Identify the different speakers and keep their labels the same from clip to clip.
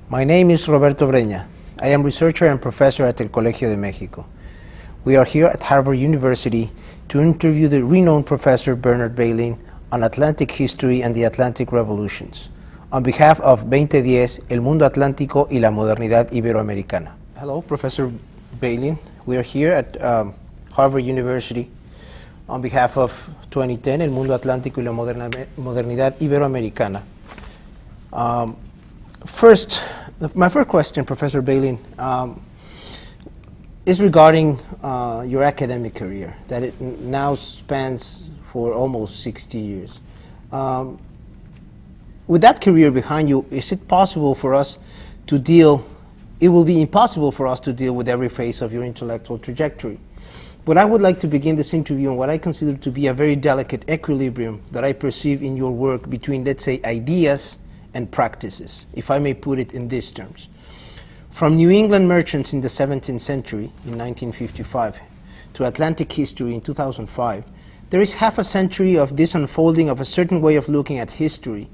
Speaker 1: My name is Roberto Breña. I am researcher and professor at el Colegio de Mexico. We are here at Harvard University to interview the renowned Professor Bernard Bailyn on Atlantic history and the Atlantic revolutions, on behalf of 2010, El Mundo, Atlántico y la Modernidad Iberoamericana. Hello, Professor Bailyn. We are here at Harvard University on behalf of 2010, El Mundo, Atlántico y la Modernidad Iberoamericana. My first question, Professor Bailyn, is regarding your academic career, that it now spans for almost 60 years. With that career behind you, is it possible for us to deal, it will be impossible for us to deal with every phase of your intellectual trajectory. But I would like to begin this interview on what I consider to be a very delicate equilibrium that I perceive in your work between, let's say, ideas and practices, if I may put it in these terms. From New England merchants in the 17th century, in 1955, to Atlantic history in 2005, there is half a century of this unfolding of a certain way of looking at history,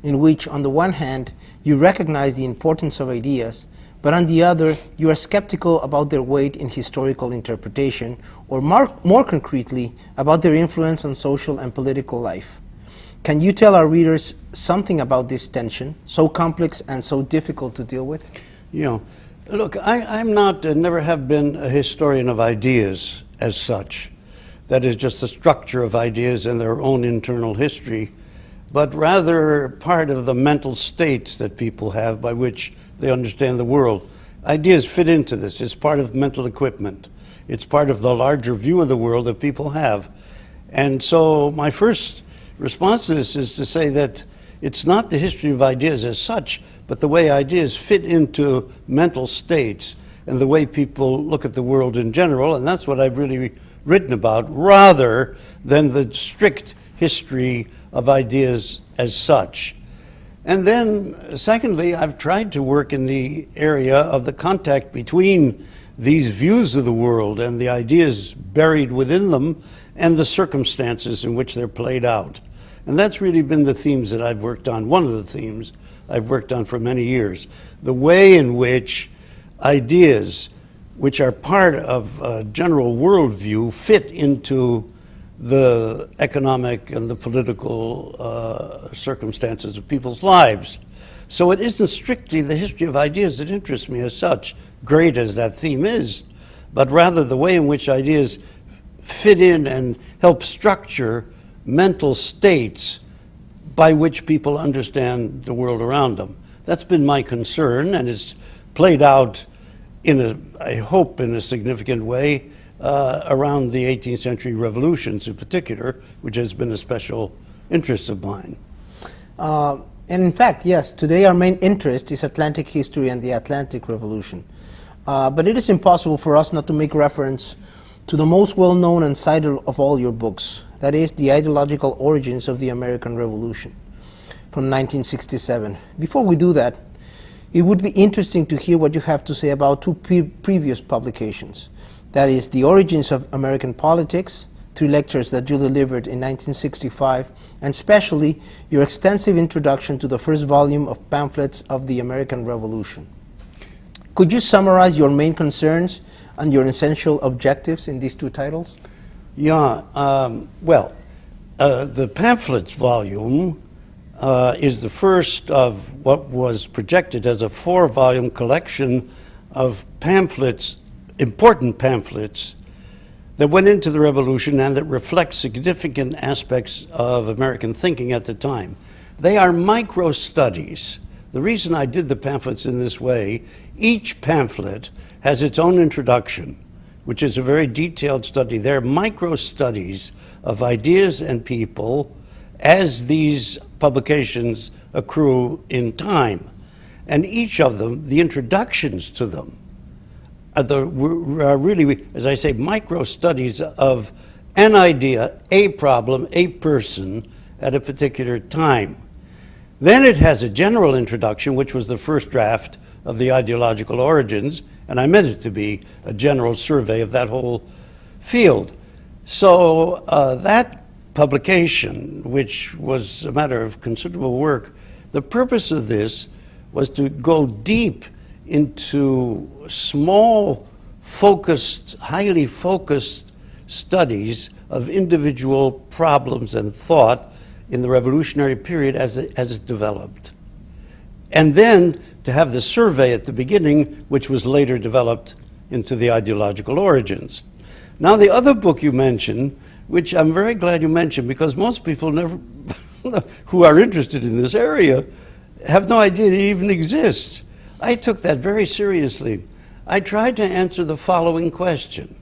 Speaker 1: in which, on the one hand, you recognize the importance of ideas, but on the other, you are skeptical about their weight in historical interpretation, or more concretely, about their influence on social and political life. Can you tell our readers something about this tension, so complex and so difficult to deal with?
Speaker 2: Look, I'm not, never have been a historian of ideas as such. That is just the structure of ideas and their own internal history, but rather part of the mental states that people have by which they understand the world. Ideas fit into this. It's part of mental equipment. It's part of the larger view of the world that people have. And so my first response to this is to say that it's not the history of ideas as such, but the way ideas fit into mental states and the way people look at the world in general, and that's what I've really written about, rather than the strict history of ideas as such. And then, secondly, I've tried to work in the area of the contact between these views of the world and the ideas buried within them and the circumstances in which they're played out. And that's really been the themes that I've worked on, one of the themes I've worked on for many years. The way in which ideas, which are part of a general worldview, fit into the economic and the political circumstances of people's lives. So it isn't strictly the history of ideas that interests me as such, great as that theme is, but rather the way in which ideas fit in and help structure mental states by which people understand the world around them. That's been my concern, and it's played out I hope in a significant way around the 18th century revolutions in particular, which has been a special interest of mine.
Speaker 1: And in fact, yes, today our main interest is Atlantic history and the Atlantic Revolution. But it is impossible for us not to make reference to the most well-known and cited of all your books, that is, The Ideological Origins of the American Revolution, from 1967. Before we do that, it would be interesting to hear what you have to say about two previous publications. That is, The Origins of American Politics, 3 lectures that you delivered in 1965, and especially your extensive introduction to the first volume of pamphlets of the American Revolution. Could you summarize your main concerns and your essential objectives in these 2 titles?
Speaker 2: Yeah, the pamphlets volume is the first of what was projected as a 4-volume collection of pamphlets, important pamphlets, that went into the revolution and that reflect significant aspects of American thinking at the time. They are micro-studies. The reason I did the pamphlets in this way, each pamphlet has its own introduction, which is a very detailed study. They're micro-studies of ideas and people as these publications accrue in time. And each of them, the introductions to them, are really, as I say, micro-studies of an idea, a problem, a person at a particular time. Then it has a general introduction, which was the first draft of the ideological origins, and I meant it to be a general survey of that whole field. So that publication, which was a matter of considerable work, the purpose of this was to go deep into small, focused, highly focused studies of individual problems and thought in the revolutionary period as it developed. And then to have the survey at the beginning, which was later developed into the ideological origins. Now, the other book you mentioned, which I'm very glad you mentioned, because most people never, who are interested in this area, have no idea it even exists. I took that very seriously. I tried to answer the following question.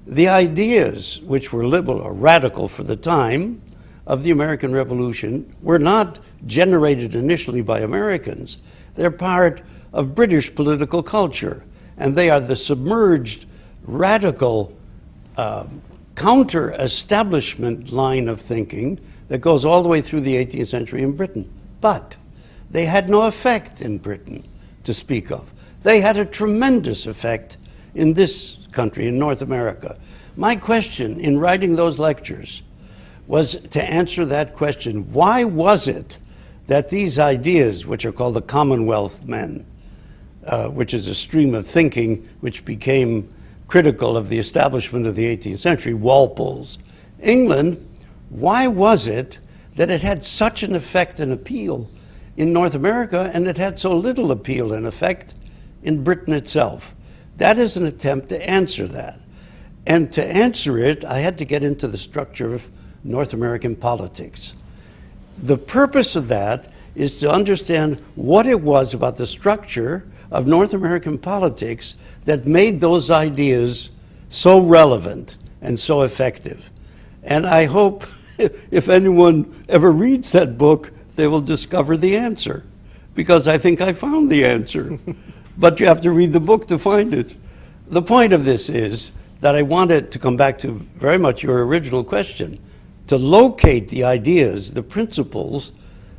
Speaker 2: The ideas, which were liberal or radical for the time, of the American Revolution were not generated initially by Americans. They're part of British political culture, and they are the submerged, radical, counter-establishment line of thinking that goes all the way through the 18th century in Britain. But they had no effect in Britain to speak of. They had a tremendous effect in this country, in North America. My question in writing those lectures was to answer that question. Why was it that these ideas, which are called the Commonwealth men, which is a stream of thinking which became critical of the establishment of the 18th century, Walpole's England, why was it that it had such an effect and appeal in North America, and it had so little appeal and effect in Britain itself? That is an attempt to answer that. And to answer it, I had to get into the structure of North American politics. The purpose of that is to understand what it was about the structure of North American politics that made those ideas so relevant and so effective. And I hope if anyone ever reads that book, they will discover the answer, because I think I found the answer. But you have to read the book to find it. The point of this is that I wanted to come back to very much your original question, to locate the ideas, the principles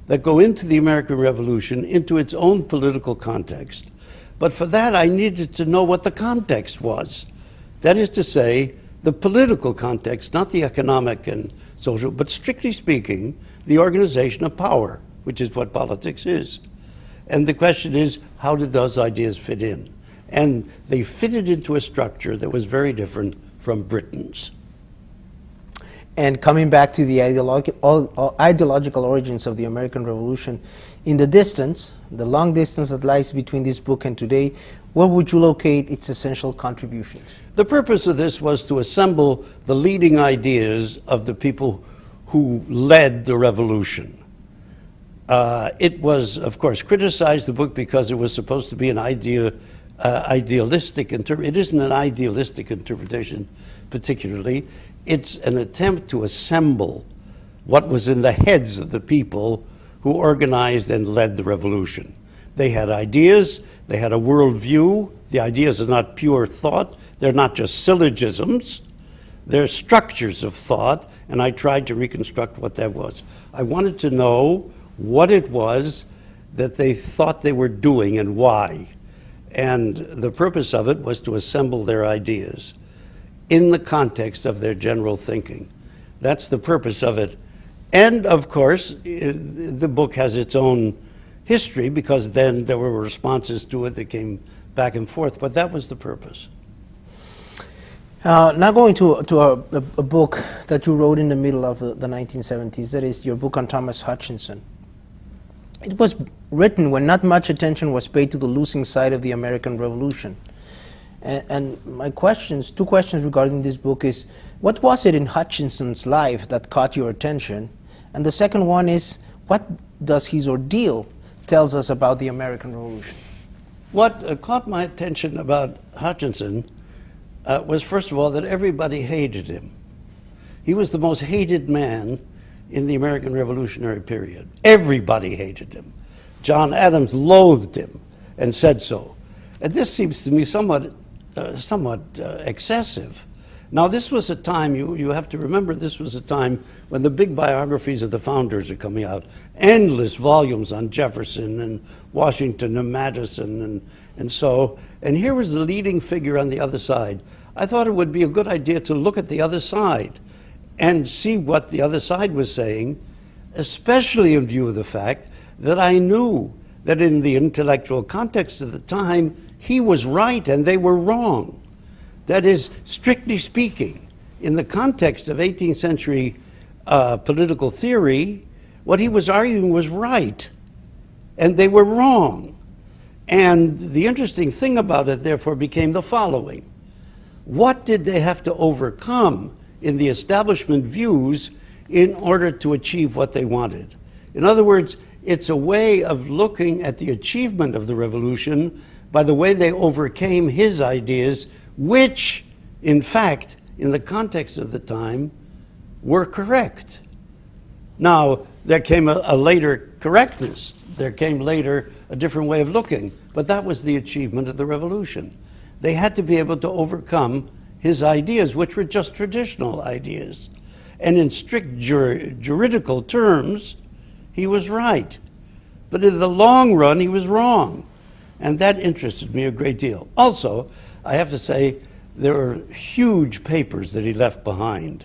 Speaker 2: that go into the American Revolution into its own political context. But for that, I needed to know what the context was. That is to say, the political context, not the economic and social, but strictly speaking, the organization of power, which is what politics is. And the question is, how did those ideas fit in? And they fitted into a structure that was very different from Britain's.
Speaker 1: And coming back to the ideological origins of the American Revolution, in the distance, the long distance that lies between this book and today, where would you locate its essential contributions?
Speaker 2: The purpose of this was to assemble the leading ideas of the people who led the revolution. It was, of course, criticized, the book, because it was supposed to be an idealistic interpretation. It isn't an idealistic interpretation particularly. It's an attempt to assemble what was in the heads of the people who organized and led the revolution. They had ideas, they had a worldview. The ideas are not pure thought, they're not just syllogisms, they're structures of thought, and I tried to reconstruct what that was. I wanted to know what it was that they thought they were doing and why. And the purpose of it was to assemble their ideas in the context of their general thinking. That's the purpose of it. And of course, the book has its own history, because then there were responses to it that came back and forth, but that was the purpose.
Speaker 1: Now going to a book that you wrote in the middle of the 1970s, that is your book on Thomas Hutchinson. It was written when not much attention was paid to the losing side of the American Revolution. And my questions, two questions regarding this book is, what was it in Hutchinson's life that caught your attention? And the second one is, what does his ordeal tells us about the American Revolution?
Speaker 2: What caught my attention about Hutchinson was, first of all, that everybody hated him. He was the most hated man in the American Revolutionary period. Everybody hated him. John Adams loathed him and said so. And this seems to me somewhat excessive. Now, this was a time, you have to remember, this was a time when the big biographies of the founders are coming out. Endless volumes on Jefferson and Washington and Madison and so. And here was the leading figure on the other side. I thought it would be a good idea to look at the other side and see what the other side was saying, especially in view of the fact that I knew that in the intellectual context of the time, he was right and they were wrong. That is, strictly speaking, in the context of 18th century political theory, what he was arguing was right, and they were wrong. And the interesting thing about it, therefore, became the following. What did they have to overcome in the establishment views in order to achieve what they wanted? In other words, it's a way of looking at the achievement of the revolution by the way they overcame his ideas, which, in fact, in the context of the time, were correct. Now, there came a later correctness. There came later a different way of looking, but that was the achievement of the revolution. They had to be able to overcome his ideas, which were just traditional ideas. And in strict juridical terms, he was right. But in the long run, he was wrong. And that interested me a great deal. Also, I have to say, there were huge papers that he left behind,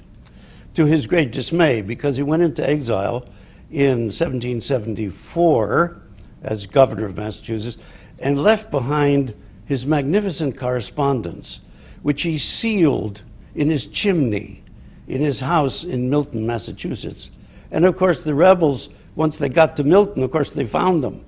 Speaker 2: to his great dismay, because he went into exile in 1774 as governor of Massachusetts and left behind his magnificent correspondence, which he sealed in his chimney in his house in Milton, Massachusetts. And of course, the rebels, once they got to Milton, of course, they found them.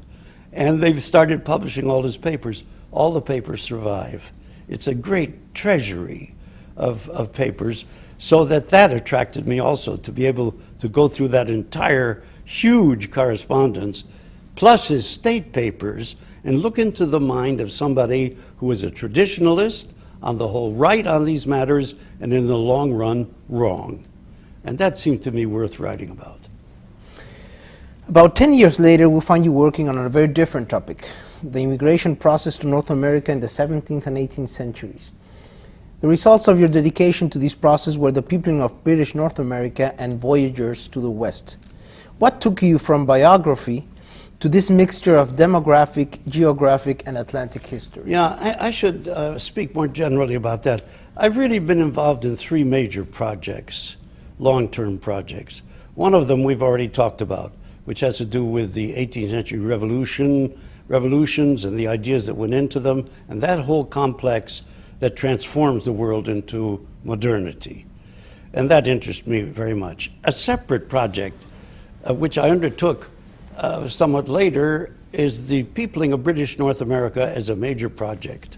Speaker 2: And they've started publishing all his papers. All the papers survive. It's a great treasury of papers, so that attracted me also, to be able to go through that entire huge correspondence, plus his state papers, and look into the mind of somebody who was a traditionalist, on the whole right on these matters, and in the long run, wrong. And that seemed to me worth writing about.
Speaker 1: About 10 years later, we find you working on a very different topic, the immigration process to North America in the 17th and 18th centuries. The results of your dedication to this process were the peopling of British North America and voyagers to the West. What took you from biography to this mixture of demographic, geographic, and Atlantic history?
Speaker 2: Yeah, I should speak more generally about that. I've really been involved in 3 major projects, long-term projects. One of them we've already talked about, which has to do with the 18th century revolutions and the ideas that went into them, and that whole complex that transforms the world into modernity. And that interests me very much. A separate project, which I undertook somewhat later, is the peopling of British North America as a major project.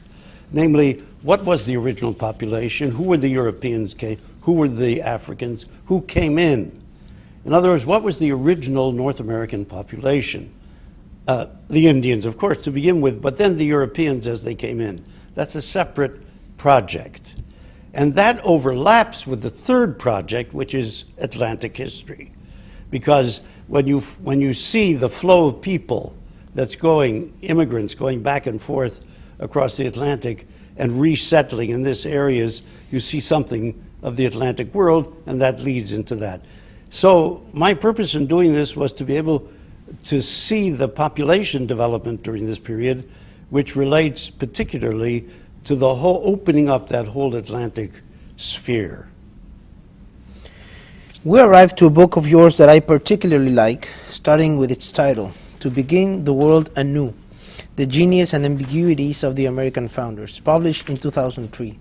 Speaker 2: Namely, what was the original population? Who were the Europeans? Who were the Africans? Who came in? In other words, what was the original North American population? The Indians, of course, to begin with, but then the Europeans as they came in. That's a separate project. And that overlaps with the third project, which is Atlantic history. Because when you see the flow of people that's going, immigrants going back and forth across the Atlantic and resettling in these areas, you see something of the Atlantic world, and that leads into that. So my purpose in doing this was to be able to see the population development during this period, which relates particularly to the whole opening up that whole Atlantic sphere.
Speaker 1: We arrived to a book of yours that I particularly like, starting with its title, To Begin the World Anew, The Genius and Ambiguities of the American Founders, published in 2003.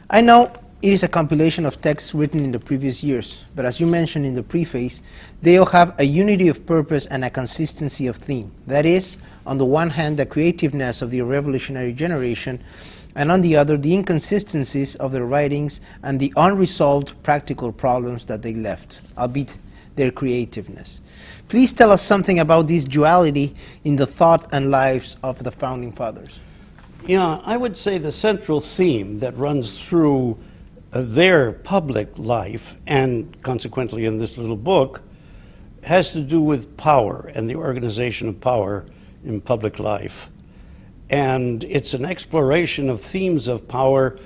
Speaker 1: I know it is a compilation of texts written in the previous years, but as you mentioned in the preface, they all have a unity of purpose and a consistency of theme. That is, on the one hand, the creativeness of the revolutionary generation, and on the other, the inconsistencies of their writings and the unresolved practical problems that they left, albeit their creativeness. Please tell us something about this duality in the thought and lives of the Founding Fathers.
Speaker 2: Yeah, I would say the central theme that runs through their public life, and consequently in this little book, has to do with power and the organization of power in public life. And it's an exploration of themes of power,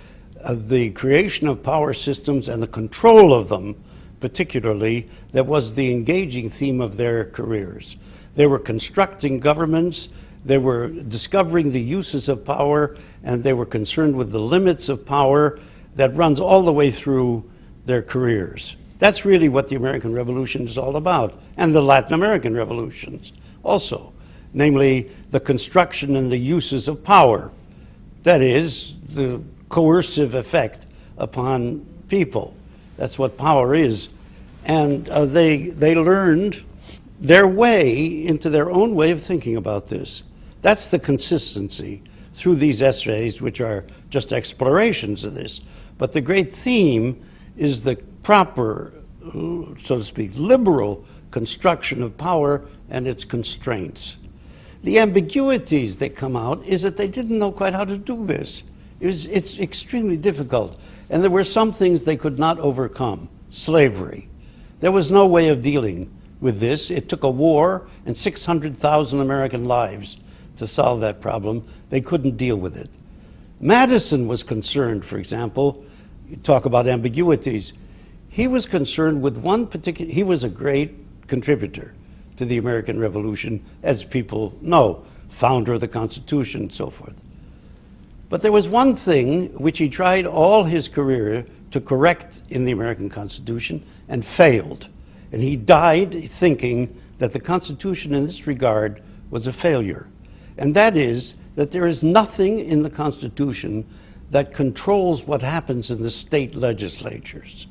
Speaker 2: the creation of power systems and the control of them, particularly, that was the engaging theme of their careers. They were constructing governments They were discovering the uses of power, and they were concerned with the limits of power that runs all the way through their careers. That's really what the American Revolution is all about, and the Latin American revolutions also, namely the construction and the uses of power. That is, the coercive effect upon people. That's what power is. And they learned their way into their own way of thinking about this. That's the consistency through these essays, which are just explorations of this. But the great theme is the proper, so to speak, liberal construction of power and its constraints. The ambiguities that come out is that they didn't know quite how to do this. It's extremely difficult. And there were some things they could not overcome. Slavery. There was no way of dealing with this. It took a war and 600,000 American lives to solve that problem. They couldn't deal with it. Madison was concerned, for example, you talk about ambiguities. He was concerned with one particular, he was a great contributor to the American Revolution, as people know, founder of the Constitution and so forth. But there was one thing which he tried all his career to correct in the American Constitution and failed. And he died thinking that the Constitution in this regard was a failure. And that is that there is nothing in the Constitution that controls what happens in the state legislatures.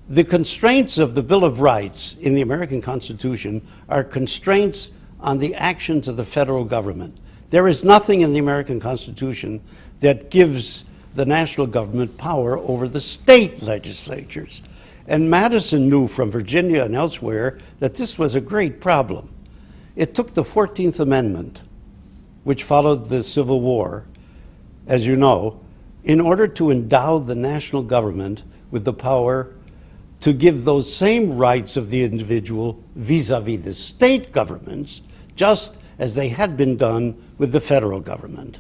Speaker 2: The constraints of the Bill of Rights in the American Constitution are constraints on the actions of the federal government. There is nothing in the American Constitution that gives the national government power over the state legislatures. And Madison knew from Virginia and elsewhere that this was a great problem. It took the 14th Amendment, which followed the Civil War, as you know, in order to endow the national government with the power to give those same rights of the individual vis-a-vis the state governments, just as they had been done with the federal government.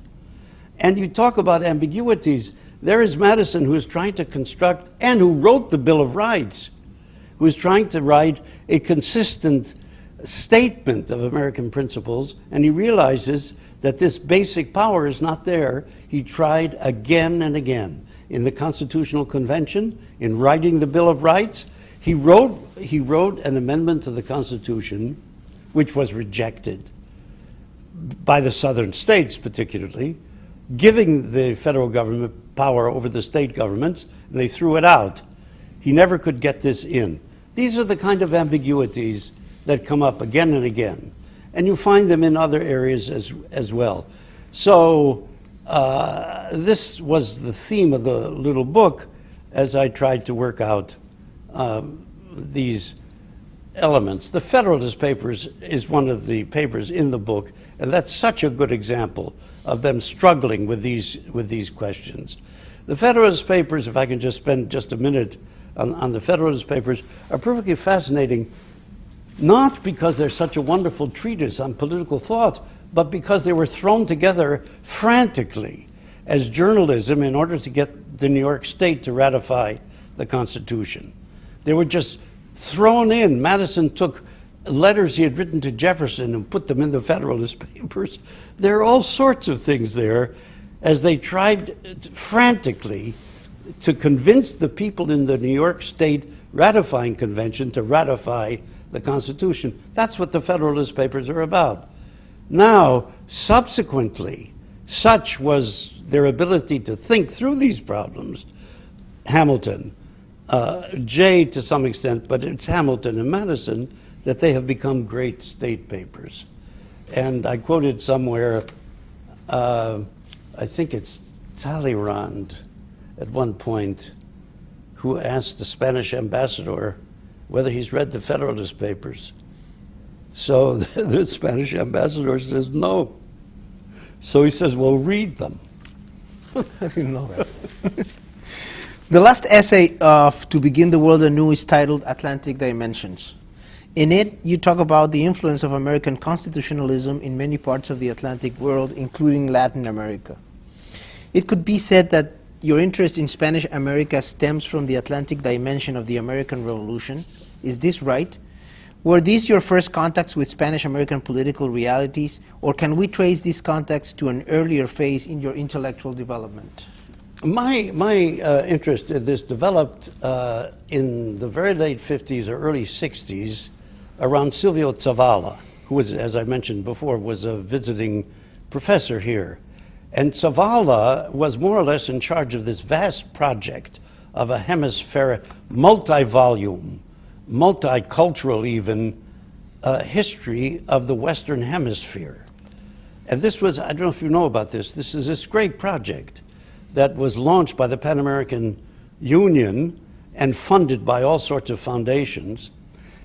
Speaker 2: And you talk about ambiguities. There is Madison, who is trying to construct, and who wrote the Bill of Rights, who is trying to write a consistent statement of American principles, and he realizes that this basic power is not there. He tried again and again. In the Constitutional Convention, in writing the Bill of Rights, he wrote an amendment to the Constitution which was rejected by the southern states particularly, giving the federal government power over the state governments, and they threw it out. He never could get this in. These are the kind of ambiguities that come up again and again, and you find them in other areas as well. So this was the theme of the little book as I tried to work out these elements. The Federalist Papers is one of the papers in the book, and that's such a good example of them struggling with these questions. The Federalist Papers, if I can just spend just a minute on the Federalist Papers, are perfectly fascinating, not because they're such a wonderful treatise on political thought, but because they were thrown together frantically as journalism in order to get the New York State to ratify the Constitution. They were just thrown in. Madison took letters he had written to Jefferson and put them in the Federalist Papers. There are all sorts of things there as they tried frantically to convince the people in the New York State ratifying convention to ratify the Constitution. That's what the Federalist Papers are about. Now, subsequently, such was their ability to think through these problems, Hamilton, Jay to some extent, but it's Hamilton and Madison, that they have become great state papers. And I quoted somewhere, I think it's Talleyrand at one point, who asked the Spanish ambassador whether he's read the Federalist Papers. So the Spanish ambassador says no. So he says, well, read them.
Speaker 1: I didn't know that. The last essay of To Begin the World Anew is titled Atlantic Dimensions. In it, you talk about the influence of American constitutionalism in many parts of the Atlantic world, including Latin America. It could be said that your interest in Spanish America stems from the Atlantic dimension of the American Revolution. Is this right? Were these your first contacts with Spanish-American political realities, or can we trace these contacts to an earlier phase in your intellectual development?
Speaker 2: My interest in this developed in the very late 50s or early 60s around Silvio Zavala, who was, as I mentioned before, was a visiting professor here. And Zavala was more or less in charge of this vast project of a hemispheric, multi-volume, multicultural even, history of the Western Hemisphere. And this was, I don't know if you know about this is this great project that was launched by the Pan American Union and funded by all sorts of foundations,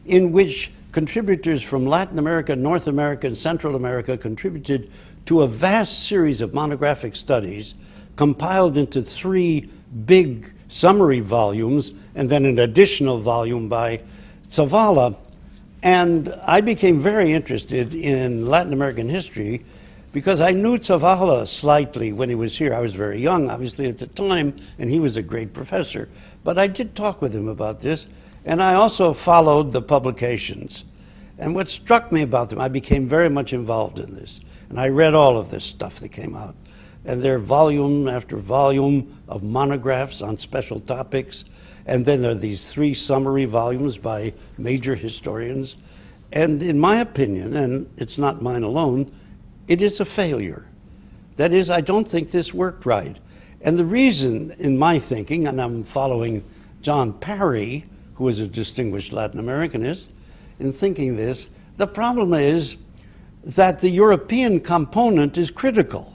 Speaker 2: in which contributors from Latin America, North America, and Central America contributed to a vast series of monographic studies compiled into 3 big summary volumes and then an additional volume by Zavala. And I became very interested in Latin American history because I knew Zavala slightly when he was here. I was very young, obviously, at the time, and he was a great professor. But I did talk with him about this, and I also followed the publications. And what struck me about them, I became very much involved in this. And I read all of this stuff that came out. And there are volume after volume of monographs on special topics. And then there are these 3 summary volumes by major historians. And in my opinion, and it's not mine alone, it is a failure. That is, I don't think this worked right. And the reason, in my thinking, and I'm following John Parry, who is a distinguished Latin Americanist, in thinking this, the problem is that the European component is critical.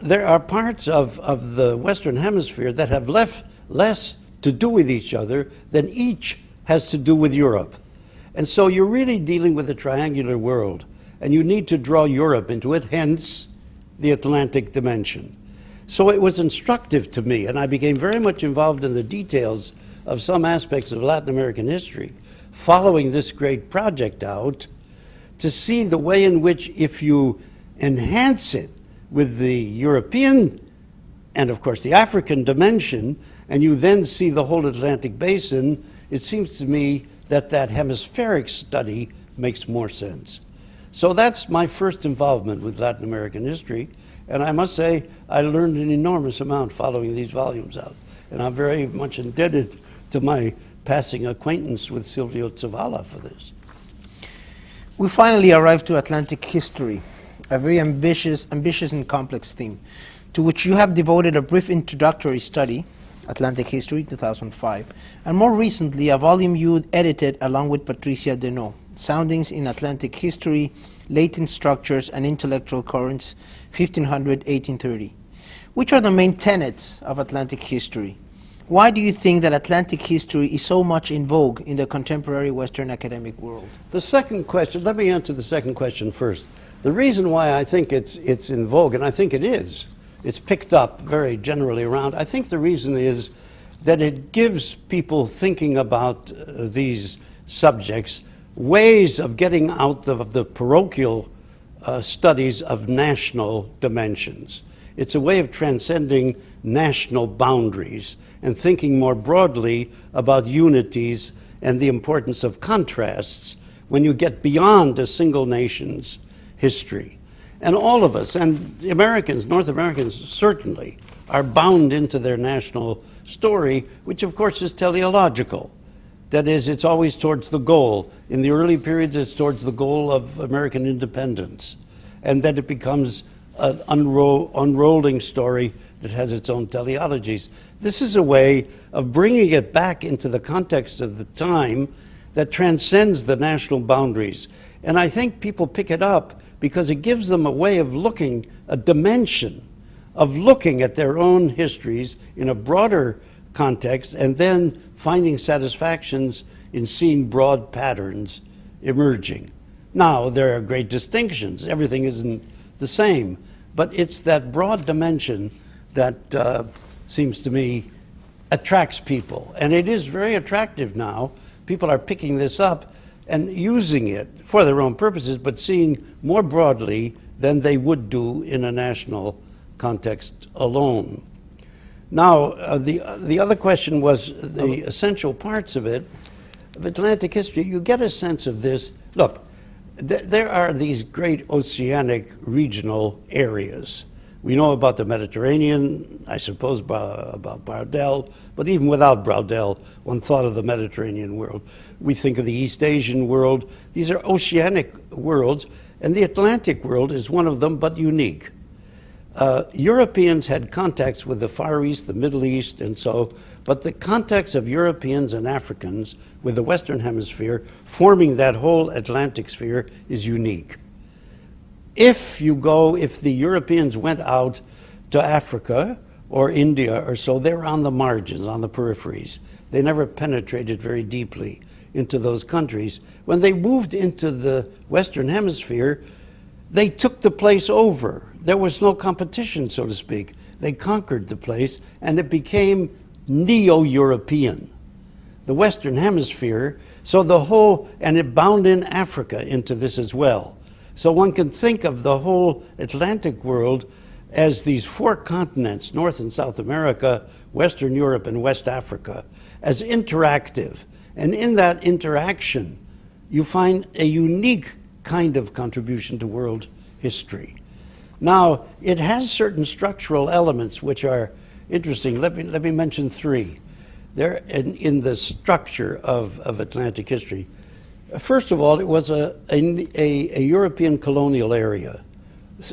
Speaker 2: There are parts of the Western Hemisphere that have less to do with each other than each has to do with Europe. And so you're really dealing with a triangular world, and you need to draw Europe into it, hence the Atlantic dimension. So it was instructive to me, and I became very much involved in the details of some aspects of Latin American history, following this great project out, to see the way in which, if you enhance it with the European and, of course, the African dimension, and you then see the whole Atlantic basin, it seems to me that that hemispheric study makes more sense. So that's my first involvement with Latin American history, and I must say I learned an enormous amount following these volumes out, and I'm very much indebted to my passing acquaintance with Silvio Zavala for this.
Speaker 1: We finally arrived to Atlantic history, a very ambitious and complex theme, to which you have devoted a brief introductory study, Atlantic History, 2005, and more recently a volume you edited along with Patricia Deneau, Soundings in Atlantic History, Latent Structures and Intellectual Currents, 1500-1830. Which are the main tenets of Atlantic history? Why do you think that Atlantic history is so much in vogue in the contemporary Western academic world?
Speaker 2: The second question, let me answer the second question first. The reason why I think it's in vogue, and I think it is, it's picked up very generally around, I think the reason is that it gives people thinking about these subjects ways of getting out of the parochial studies of national dimensions. It's a way of transcending national boundaries and thinking more broadly about unities and the importance of contrasts when you get beyond a single nation's history. And all of us, and the Americans, North Americans certainly, are bound into their national story, which of course is teleological. That is, it's always towards the goal. In the early periods, it's towards the goal of American independence. And then it becomes an unrolling story that has its own teleologies. This is a way of bringing it back into the context of the time that transcends the national boundaries. And I think people pick it up because it gives them a way of looking, a dimension of looking at their own histories in a broader context and then finding satisfactions in seeing broad patterns emerging. Now, there are great distinctions. Everything isn't the same. But it's that broad dimension that seems to me attracts people. And it is very attractive now. People are picking this up and using it for their own purposes, but seeing more broadly than they would do in a national context alone. Now, the other question was the essential parts of it. of Atlantic history, you get a sense of this. Look, there are these great oceanic regional areas. We know about the Mediterranean, I suppose about Braudel, but even without Braudel, one thought of the Mediterranean world. We think of the East Asian world. These are oceanic worlds, and the Atlantic world is one of them, but unique. Europeans had contacts with the Far East, the Middle East, and so, but the contacts of Europeans and Africans with the Western Hemisphere, forming that whole Atlantic sphere, is unique. If the Europeans went out to Africa or India or so, they were on the margins, on the peripheries. They never penetrated very deeply into those countries. When they moved into the Western Hemisphere, they took the place over. There was no competition, so to speak. They conquered the place, and it became neo-European. The Western Hemisphere, so the whole, and it bound in Africa into this as well. So one can think of the whole Atlantic world as these four continents, North and South America, Western Europe, and West Africa, as interactive. And in that interaction, you find a unique kind of contribution to world history. Now, it has certain structural elements which are interesting. Let me mention three. They're in the structure of Atlantic history. First of all, it was a European colonial area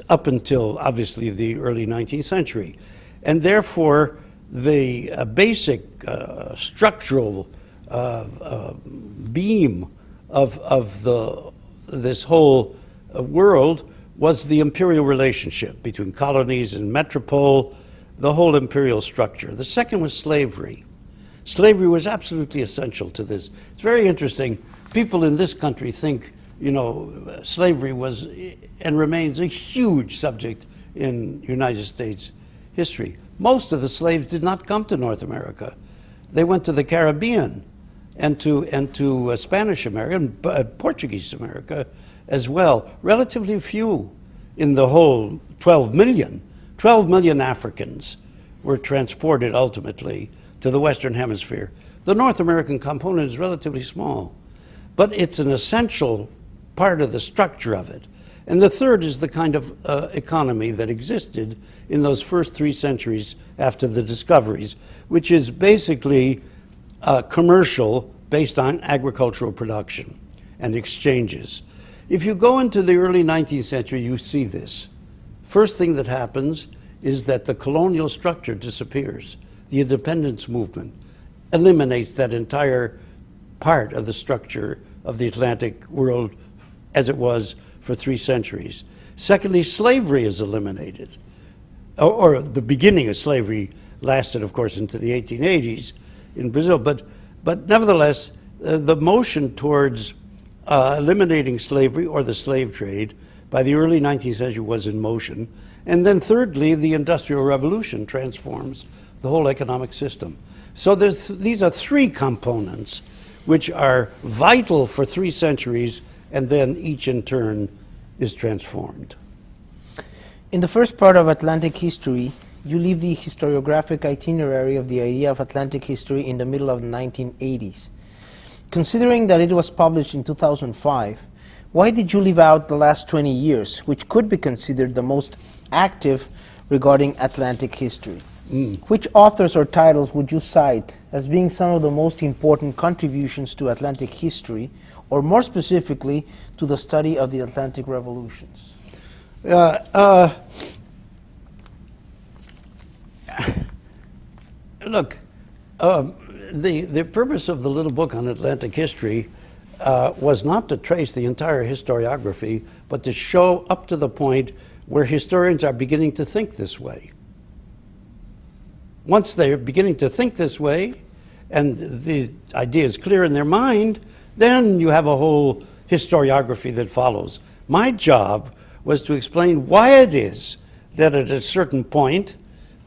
Speaker 2: up until, obviously, the early 19th century. And therefore, the basic structural beam of this whole world was the imperial relationship between colonies and metropole, the whole imperial structure. The second was slavery. Slavery was absolutely essential to this. It's very interesting. People in this country think, slavery was and remains a huge subject in United States history. Most of the slaves did not come to North America. They went to the Caribbean and to Spanish America and Portuguese America as well. Relatively few in the whole 12 million. 12 million Africans were transported ultimately to the Western Hemisphere. The North American component is relatively small, but it's an essential part of the structure of it. And the third is the kind of economy that existed in those first 3 centuries after the discoveries, which is basically commercial based on agricultural production and exchanges. If you go into the early 19th century, you see this. First thing that happens is that the colonial structure disappears. The independence movement eliminates that entire part of the structure of the Atlantic world as it was for 3 centuries. Secondly, slavery is eliminated. Or the beginning of slavery lasted, of course, into the 1880s in Brazil. But nevertheless, the motion towards eliminating slavery or the slave trade by the early 19th century was in motion. And then thirdly, the Industrial Revolution transforms the whole economic system. So these are 3 components which are vital for 3 centuries, and then each in turn is transformed.
Speaker 1: In the first part of Atlantic history, you leave the historiographic itinerary of the idea of Atlantic history in the middle of the 1980s. Considering that it was published in 2005, why did you leave out the last 20 years, which could be considered the most active regarding Atlantic history? Which authors or titles would you cite as being some of the most important contributions to Atlantic history, or more specifically, to the study of the Atlantic revolutions?
Speaker 2: Look, the purpose of the little book on Atlantic history was not to trace the entire historiography, but to show up to the point where historians are beginning to think this way. Once they're beginning to think this way, and the idea is clear in their mind, then you have a whole historiography that follows. My job was to explain why it is that at a certain point,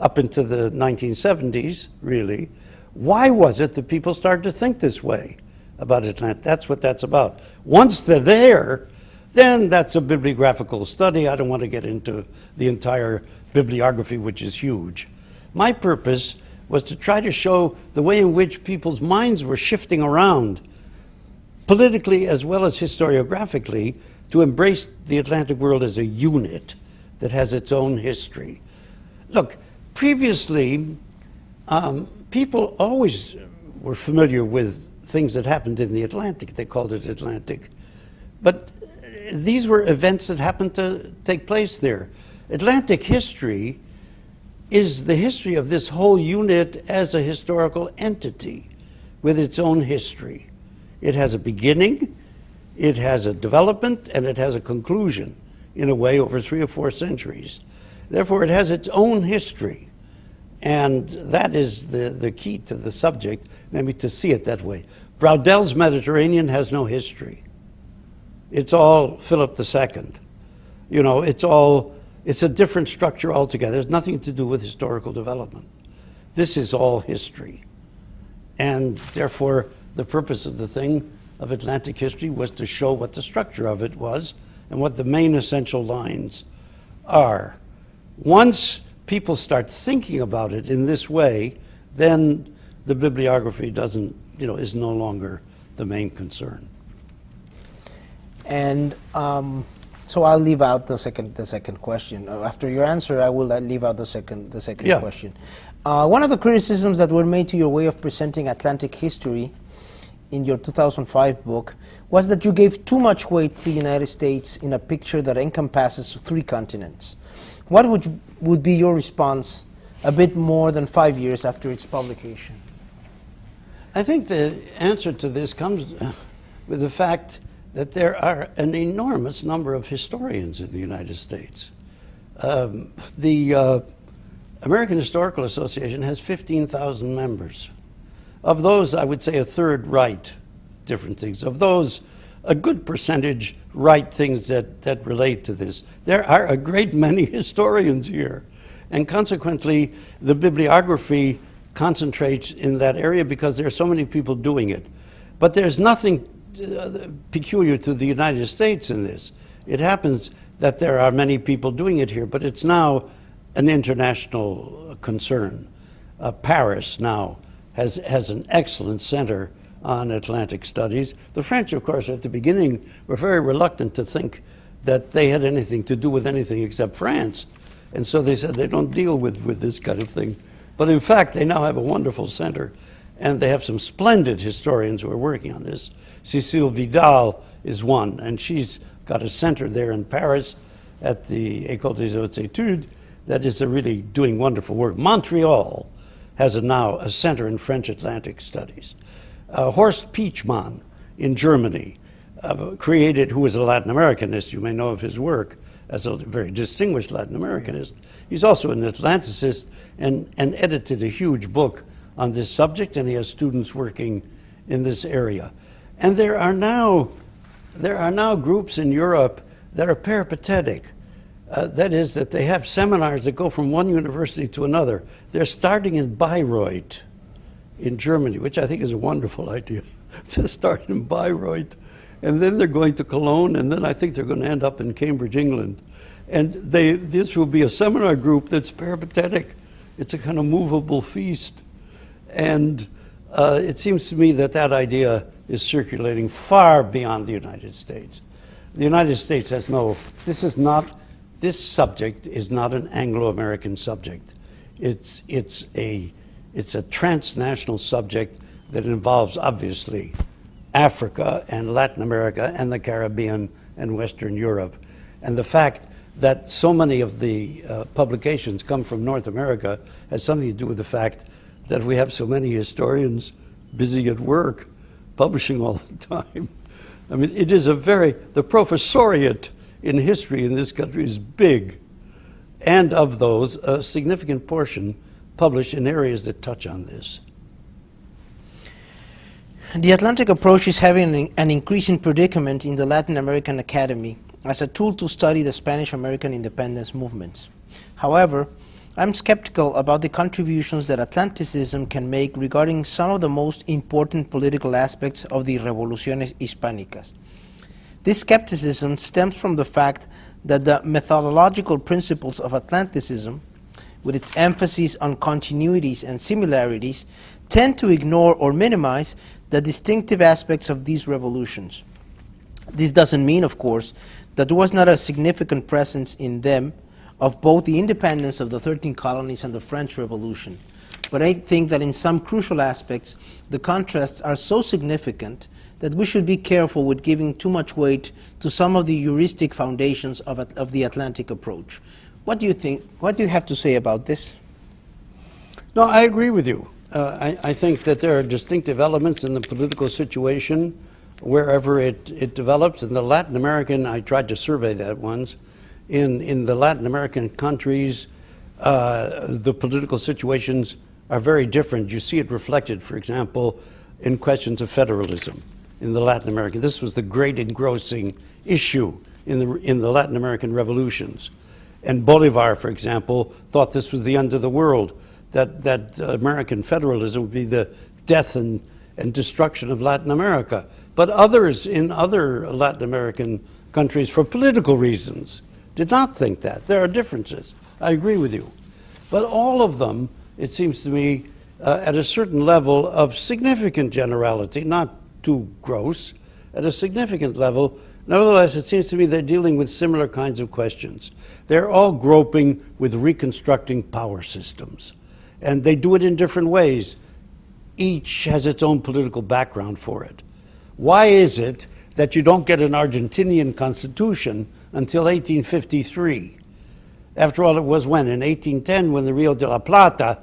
Speaker 2: up into the 1970s, really, why was it that people started to think this way about Atlanta? That's what that's about. Once they're there, then that's a bibliographical study. I don't want to get into the entire bibliography, which is huge. My purpose was to try to show the way in which people's minds were shifting around politically as well as historiographically, to embrace the Atlantic world as a unit that has its own history. Look, previously, people always were familiar with things that happened in the Atlantic. They called it Atlantic. But these were events that happened to take place there. Atlantic history is the history of this whole unit as a historical entity with its own history. It has a beginning, it has a development, and it has a conclusion, in a way, over 3 or 4 centuries. Therefore, it has its own history. And that is the key to the subject, maybe to see it that way. Brauddel's Mediterranean has no history. It's all Philip II. You know, it's a different structure altogether. There's nothing to do with historical development. This is all history. And therefore, the purpose of the thing of Atlantic history was to show what the structure of it was and what the main essential lines are. Once people start thinking about it in this way, then the bibliography is no longer the main concern.
Speaker 1: And so I'll leave out the second question. After your answer, I will leave out the second
Speaker 2: Yeah.
Speaker 1: question. One of the criticisms that were made to your way of presenting Atlantic history in your 2005 book was that you gave too much weight to the United States in a picture that encompasses 3 continents. What would be your response a bit more than 5 years after its publication?
Speaker 2: I think the answer to this comes with the fact that there are an enormous number of historians in the United States. The American Historical Association has 15,000 members. Of those, I would say a third write different things. Of those, a good percentage write things that relate to this. There are a great many historians here, and consequently, the bibliography concentrates in that area because there are so many people doing it. But there's nothing peculiar to the United States in this. It happens that there are many people doing it here, but it's now an international concern. Paris now has an excellent center on Atlantic studies. The French, of course, at the beginning were very reluctant to think that they had anything to do with anything except France. And so they said they don't deal with this kind of thing. But in fact, they now have a wonderful center, and they have some splendid historians who are working on this. Cécile Vidal is one, and she's got a center there in Paris at the École des Hautes Études that is really doing wonderful work. Montreal has now a center in French Atlantic studies. Horst Piechmann in Germany, who is a Latin Americanist, you may know of his work as a very distinguished Latin Americanist. He's also an Atlanticist and edited a huge book on this subject, and he has students working in this area. And there are now groups in Europe that are peripatetic. That is, that they have seminars that go from one university to another. They're starting in Bayreuth in Germany, which I think is a wonderful idea, to start in Bayreuth. And then they're going to Cologne, and then I think they're going to end up in Cambridge, England. And this will be a seminar group that's peripatetic. It's a kind of movable feast. And it seems to me that idea is circulating far beyond the United States. The United States has this subject is not an Anglo-American subject. It's a transnational subject that involves, obviously, Africa and Latin America and the Caribbean and Western Europe. And the fact that so many of the publications come from North America has something to do with the fact that we have so many historians busy at work, publishing all the time. I mean, it is the professoriate in history in this country is big. And of those, a significant portion published in areas that touch on this.
Speaker 1: The Atlantic approach is having an increasing predicament in the Latin American Academy as a tool to study the Spanish-American independence movements. However, I'm skeptical about the contributions that Atlanticism can make regarding some of the most important political aspects of the Revoluciones Hispánicas. This skepticism stems from the fact that the methodological principles of Atlanticism, with its emphasis on continuities and similarities, tend to ignore or minimize the distinctive aspects of these revolutions. This doesn't mean, of course, that there was not a significant presence in them of both the independence of the 13 colonies and the French Revolution. But I think that in some crucial aspects, the contrasts are so significant that we should be careful with giving too much weight to some of the heuristic foundations of the Atlantic approach. What do you think? What do you have to say about this?
Speaker 2: No, I agree with you. I think that there are distinctive elements in the political situation wherever it develops. In the Latin American, I tried to survey that once, in the Latin American countries, the political situations are very different. You see it reflected, for example, in questions of federalism in the Latin American. This was the great engrossing issue in the Latin American revolutions. And Bolivar, for example, thought this was the end of the world, that American federalism would be the death and destruction of Latin America. But others in other Latin American countries, for political reasons, did not think that. There are differences. I agree with you. But all of them, it seems to me, at a certain level of significant generality, not too gross, at a significant level, nevertheless, it seems to me they're dealing with similar kinds of questions. They're all groping with reconstructing power systems. And they do it in different ways. Each has its own political background for it. Why is it that you don't get an Argentinian constitution until 1853? After all, it was when? In 1810, when the Rio de la Plata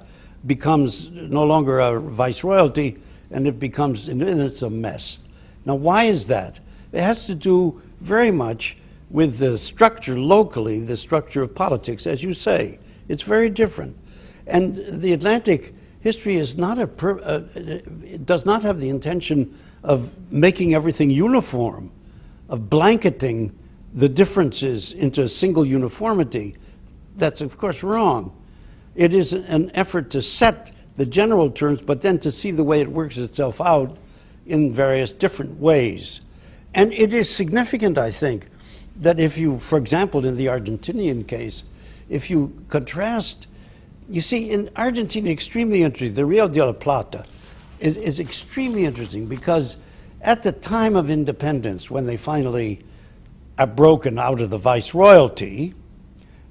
Speaker 2: becomes no longer a viceroyalty, and it becomes, and it's a mess. Now, why is that? It has to do very much with the structure locally, the structure of politics, as you say. It's very different. And the Atlantic history is not it does not have the intention of making everything uniform, of blanketing the differences into a single uniformity. That's, of course, wrong. It is an effort to set the general terms, but then to see the way it works itself out in various different ways. And it is significant, I think, that if you, for example, in the Argentinian case, if you contrast, you see, in Argentina, extremely interesting, the Rio de la Plata is extremely interesting because at the time of independence, when they finally are broken out of the viceroyalty,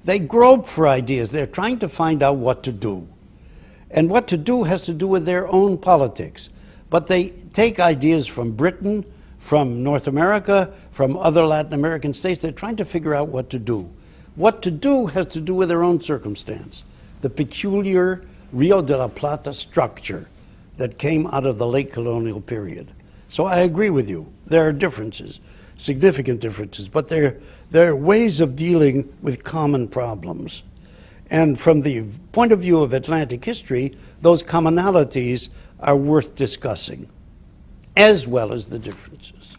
Speaker 2: they grope for ideas. They're trying to find out what to do. And what to do has to do with their own politics. But they take ideas from Britain, from North America, from other Latin American states. They're trying to figure out what to do. What to do has to do with their own circumstance, the peculiar Rio de la Plata structure that came out of the late colonial period. So I agree with you. There are differences, significant differences, but there are ways of dealing with common problems. And from the point of view of Atlantic history, those commonalities are worth discussing, as well as the differences.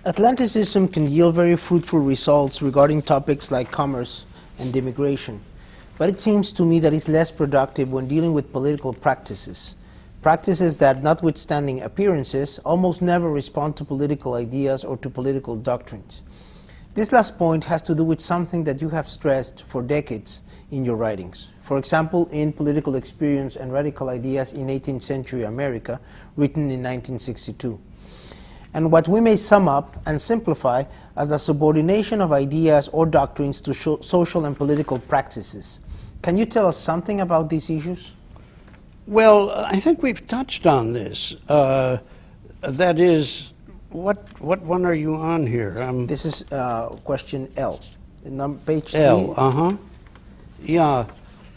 Speaker 1: Atlanticism can yield very fruitful results regarding topics like commerce and immigration, but it seems to me that it's less productive when dealing with political practices that, notwithstanding appearances, almost never respond to political ideas or to political doctrines. This last point has to do with something that you have stressed for decades in your writings. For example, in Political Experience and Radical Ideas in 18th Century America, written in 1962. And what we may sum up and simplify as a subordination of ideas or doctrines to social and political practices. Can you tell us something about these issues?
Speaker 2: Well, I think we've touched on this. That is, what one are you on here?
Speaker 1: This is question L, page 3.
Speaker 2: L, yeah.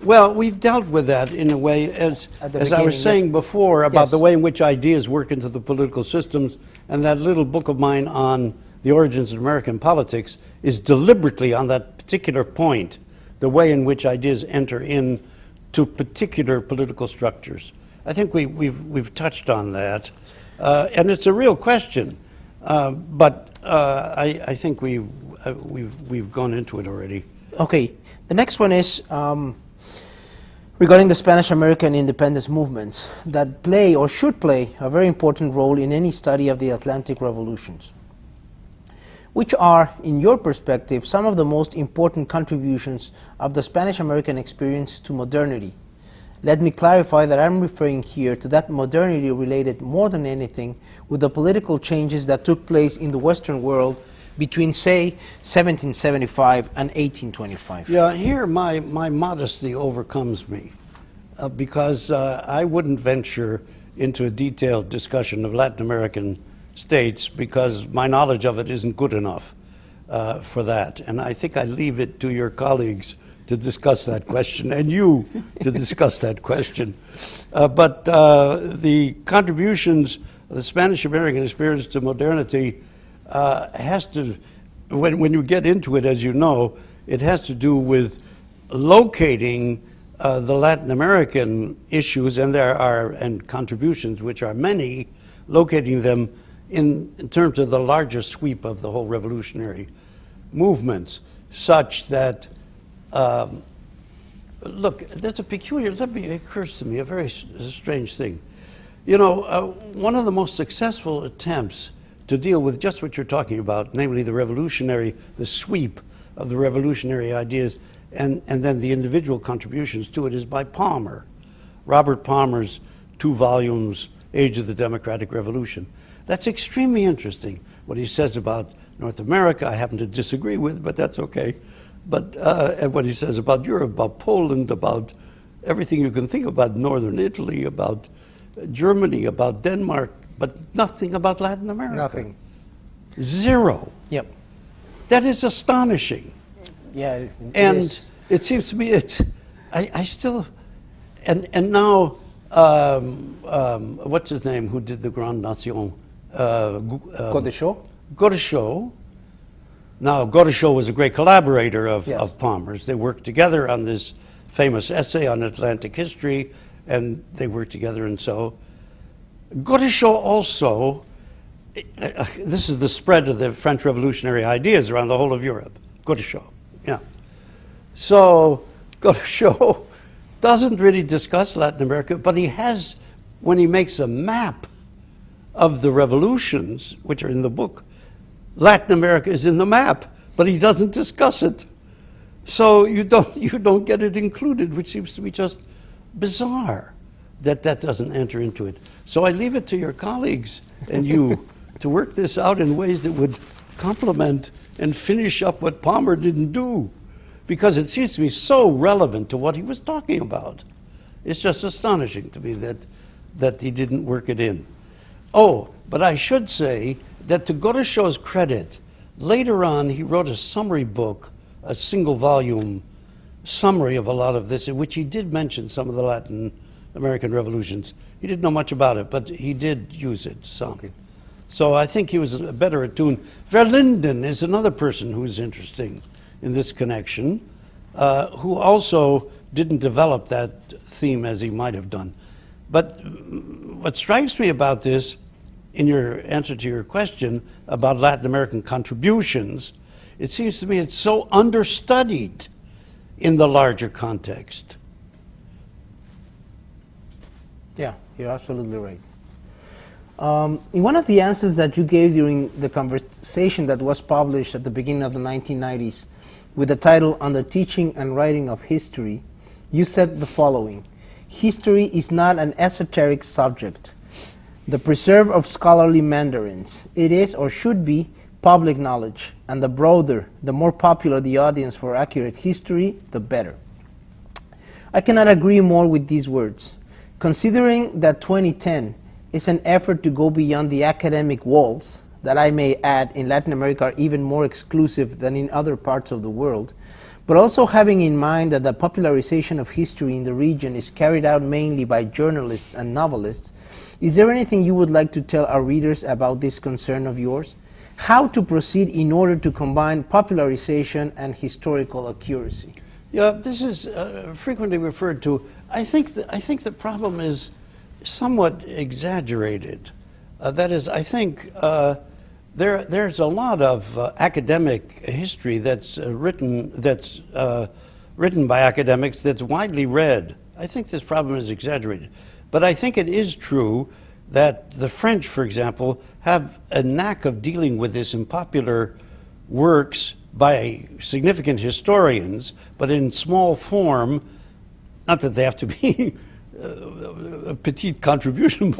Speaker 2: Well, we've dealt with that in a way, as I was saying before, about the way in which ideas work into the political systems, and that little book of mine on the origins of American politics is deliberately on that particular point, the way in which ideas enter into particular political structures. I think we've touched on that, and it's a real question, but I think we've gone into it already.
Speaker 1: Okay, the next one is regarding the Spanish-American independence movements that play or should play a very important role in any study of the Atlantic revolutions. Which are, in your perspective, some of the most important contributions of the Spanish-American experience to modernity? Let me clarify that I'm referring here to that modernity related more than anything with the political changes that took place in the Western world between, say, 1775 and 1825.
Speaker 2: Yeah, here my modesty overcomes me because I wouldn't venture into a detailed discussion of Latin American states because my knowledge of it isn't good enough for that. And I think I leave it to your colleagues to discuss that question and you to discuss that question. But the contributions of the Spanish-American experience to modernity has to, when you get into it, as you know, it has to do with locating the Latin American issues, and contributions, which are many, locating them in terms of the larger sweep of the whole revolutionary movements, such that, look, there's a peculiar, it occurs to me, a very strange thing. You know, one of the most successful attempts to deal with just what you're talking about, namely the sweep of the revolutionary ideas, and then the individual contributions to it, is by Palmer. Robert Palmer's 2 volumes, Age of the Democratic Revolution. That's extremely interesting. What he says about North America, I happen to disagree with, but that's okay. But and what he says about Europe, about Poland, about everything you can think about, Northern Italy, about Germany, about Denmark, but nothing about Latin America.
Speaker 1: Nothing.
Speaker 2: Zero.
Speaker 1: Yep.
Speaker 2: That is astonishing.
Speaker 1: Yeah,
Speaker 2: and it seems to me I still, and now, what's his name, who did the Grand Nation? Godeschaux. Now, Godeschaux was a great collaborator of Palmer's. They worked together on this famous essay on Atlantic history, and they worked together, and so Godeschaux also, this is the spread of the French revolutionary ideas around the whole of Europe. Godeschaux, yeah. So Godeschaux doesn't really discuss Latin America, but he has, when he makes a map of the revolutions, which are in the book, Latin America is in the map, but he doesn't discuss it. So you don't get it included, which seems to be just bizarre that doesn't enter into it. So I leave it to your colleagues and you to work this out in ways that would complement and finish up what Palmer didn't do, because it seems to be so relevant to what he was talking about. It's just astonishing to me that he didn't work it in. Oh, but I should say that to Godeschaux's credit, later on he wrote a summary book, a single volume summary of a lot of this, in which he did mention some of the Latin American revolutions. He didn't know much about it, but he did use it some. Okay. So I think he was better attuned. Verlinden is another person who's interesting in this connection, who also didn't develop that theme as he might have done. But what strikes me about this, in your answer to your question about Latin American contributions, it seems to me it's so understudied in the larger context.
Speaker 1: Yeah, you're absolutely right. In one of the answers that you gave during the conversation that was published at the beginning of the 1990s with the title On the Teaching and Writing of History, you said the following: history is not an esoteric subject, the preserve of scholarly mandarins. It is, or should be, public knowledge, and the broader, the more popular the audience for accurate history, the better. I cannot agree more with these words. Considering that 2010 is an effort to go beyond the academic walls, that I may add in Latin America are even more exclusive than in other parts of the world, but also having in mind that the popularization of history in the region is carried out mainly by journalists and novelists, is there anything you would like to tell our readers about this concern of yours? How to proceed in order to combine popularization and historical accuracy?
Speaker 2: Yeah, this is frequently referred to. I think the problem is somewhat exaggerated. That is, I think there's a lot of academic history that's written by academics that's widely read. I think this problem is exaggerated. But I think it is true that the French, for example, have a knack of dealing with this in popular works by significant historians, but in small form, not that they have to be a petite contribution,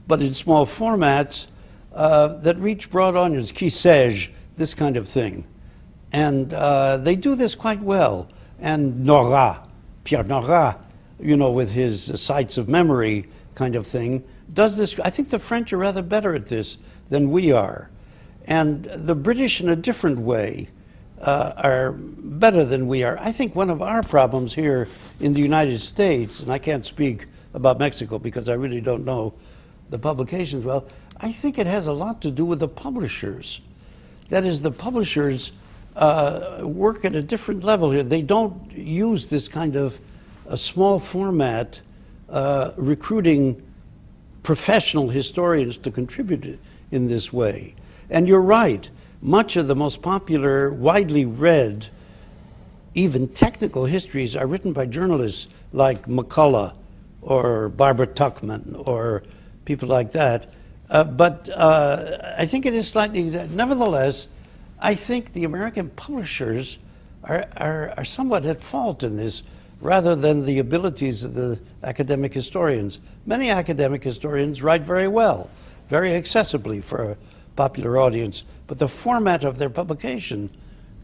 Speaker 2: but in small formats that reach broad audiences, qui sais-je, this kind of thing. And they do this quite well. And Pierre Nora, you know, with his sites of memory kind of thing, does this. I think the French are rather better at this than we are. And the British, in a different way, are better than we are. I think one of our problems here in the United States, and I can't speak about Mexico because I really don't know the publications well, I think it has a lot to do with the publishers. That is, the publishers work at a different level here. They don't use this kind of a small format recruiting professional historians to contribute in this way. And you're right, much of the most popular, widely read, even technical histories are written by journalists like McCullough or Barbara Tuchman or people like that. But I think it is slightly, nevertheless, I think the American publishers are somewhat at fault in this, rather than the abilities of the academic historians. Many academic historians write very well, very accessibly for a popular audience, but the format of their publication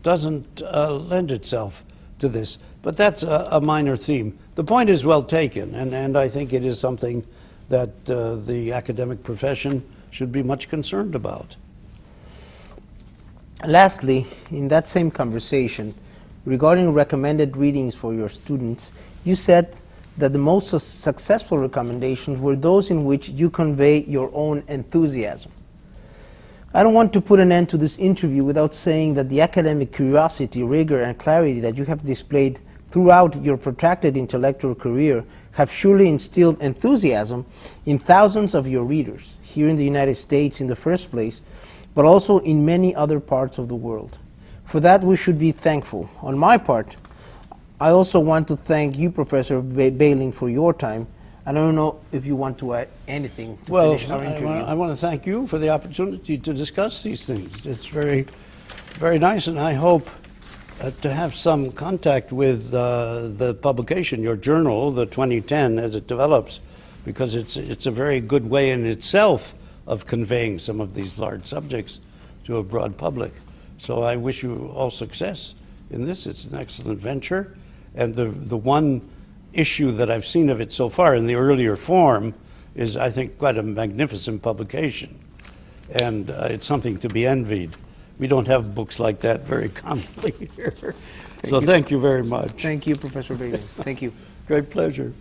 Speaker 2: doesn't lend itself to this. But that's a minor theme. The point is well taken, and I think it is something that the academic profession should be much concerned about.
Speaker 1: Lastly, in that same conversation, regarding recommended readings for your students, you said that the most successful recommendations were those in which you convey your own enthusiasm. I don't want to put an end to this interview without saying that the academic curiosity, rigor, and clarity that you have displayed throughout your protracted intellectual career have surely instilled enthusiasm in thousands of your readers, here in the United States in the first place, but also in many other parts of the world. For that, we should be thankful. On my part, I also want to thank you, Professor Bailyn, for your time. I don't know if you want to add anything to finish our interview.
Speaker 2: I want to thank you for the opportunity to discuss these things. It's very, very nice, and I hope to have some contact with the publication, your journal, the 2010, as it develops, because it's a very good way in itself of conveying some of these large subjects to a broad public. So I wish you all success in this. It's an excellent venture. And the one issue that I've seen of it so far in the earlier form is, I think, quite a magnificent publication. And it's something to be envied. We don't have books like that very commonly here. Thank you very much.
Speaker 1: Thank you, Professor Bailyn. Thank you.
Speaker 2: Great pleasure.